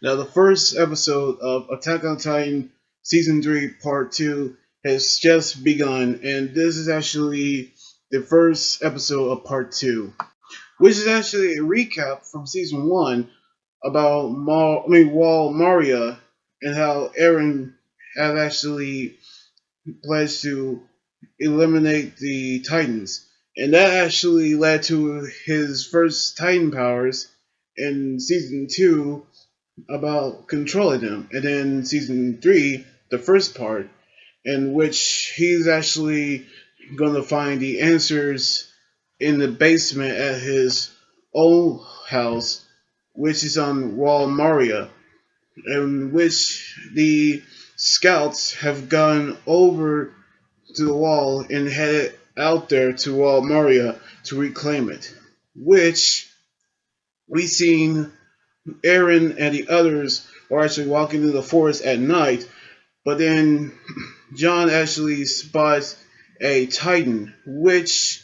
Now, the first episode of Attack on Titan Season 3 Part 2 has just begun, and this is actually the first episode of Part 2, which is actually a recap from Season 1 about Wall Maria and how Eren have actually pledged to eliminate the Titans. And that actually led to his first Titan powers in Season 2 about controlling them. And then Season 3, the first part, in which he's actually going to find the answers in the basement at his old house, which is on Wall Maria, in which the scouts have gone over to the wall and headed out there to Wall Maria to reclaim it. Which we seen Eren and the others are actually walking through the forest at night, but then John actually spots a Titan, which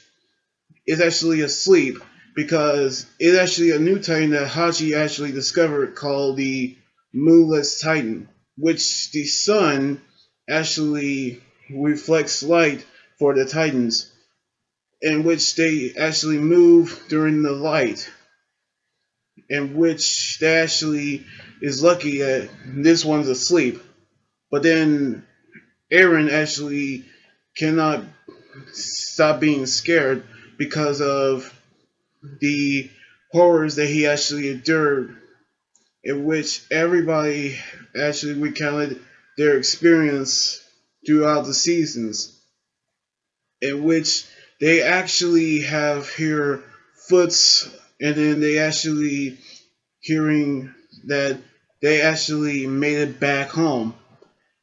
is actually asleep because it's actually a new Titan that Hachi actually discovered called the Moonless Titan, which the sun actually reflects light for the Titans, in which they actually move during the light, in which they actually is lucky that this one's asleep. But then Eren actually cannot stop being scared because of the horrors that he actually endured, in which everybody actually recounted their experience throughout the seasons, in which they actually have hear foots, and then they actually hearing that they actually made it back home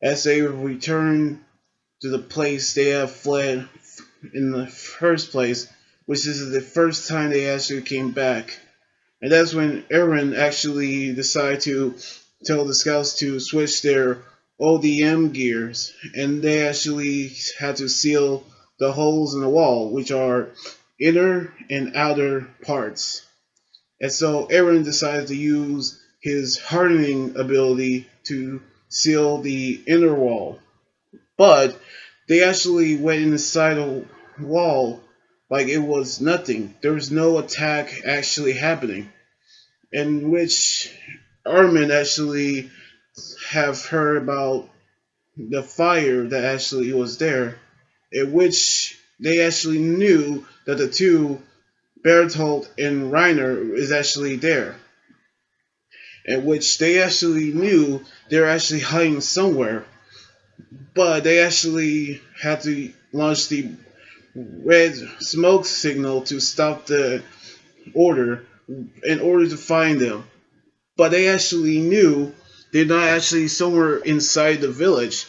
as they return to the place they have fled in the first place, which is the first time they actually came back. And that's when Eren actually decided to tell the scouts to switch their ODM gears, and they actually had to seal the holes in the wall, which are inner and outer parts. And so Eren decided to use his hardening ability to seal the inner wall. But they actually went inside a wall like it was nothing. There was no attack actually happening. In which Armin actually have heard about the fire that actually was there, in which they actually knew that the two, Bertolt and Reiner, is actually there. In which they actually knew they were actually hiding somewhere, but they actually had to launch the red smoke signal to stop the order in order to find them. But they actually knew they're not actually somewhere inside the village,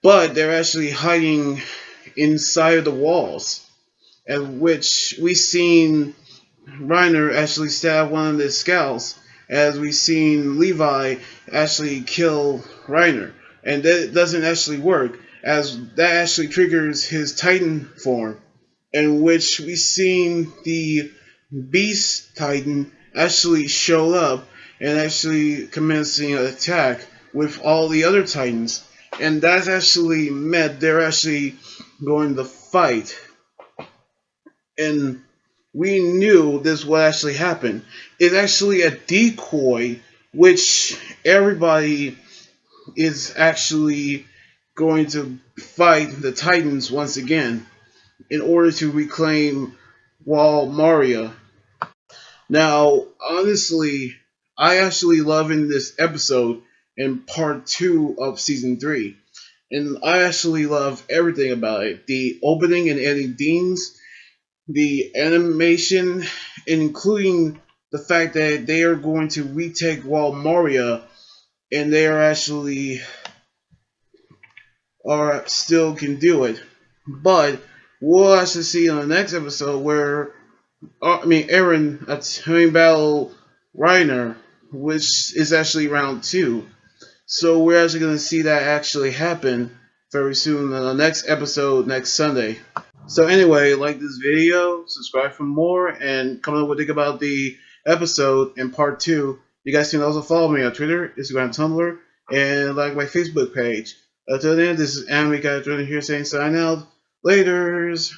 but they're actually hiding inside the walls. At which we seen Reiner actually stab one of the scouts, as we seen Levi actually kill Reiner, and that doesn't actually work, as that actually triggers his Titan form, in which we seen the Beast Titan actually show up and actually commencing an attack with all the other Titans, and that actually meant they're actually going to fight, and we knew this would actually happen. It's actually a decoy, which everybody is actually going to fight the Titans once again in order to reclaim Wall Maria. Now, honestly, I actually love in this episode in part 2 of season 3. And I actually love everything about it. The opening and ending scenes, the animation, including the fact that they are going to retake Wall Moria, and they are actually are still can do it. But we'll actually see in the next episode where Eren attempting battle Reiner, which is actually round 2. So we're actually going to see that actually happen very soon in the next episode next Sunday. So anyway, like this video, subscribe for more, and comment what you think about the episode in part 2. You guys can also follow me on Twitter, Instagram, Tumblr, and like my Facebook page. Until then, this is Anime Guy here saying sign out. Laters!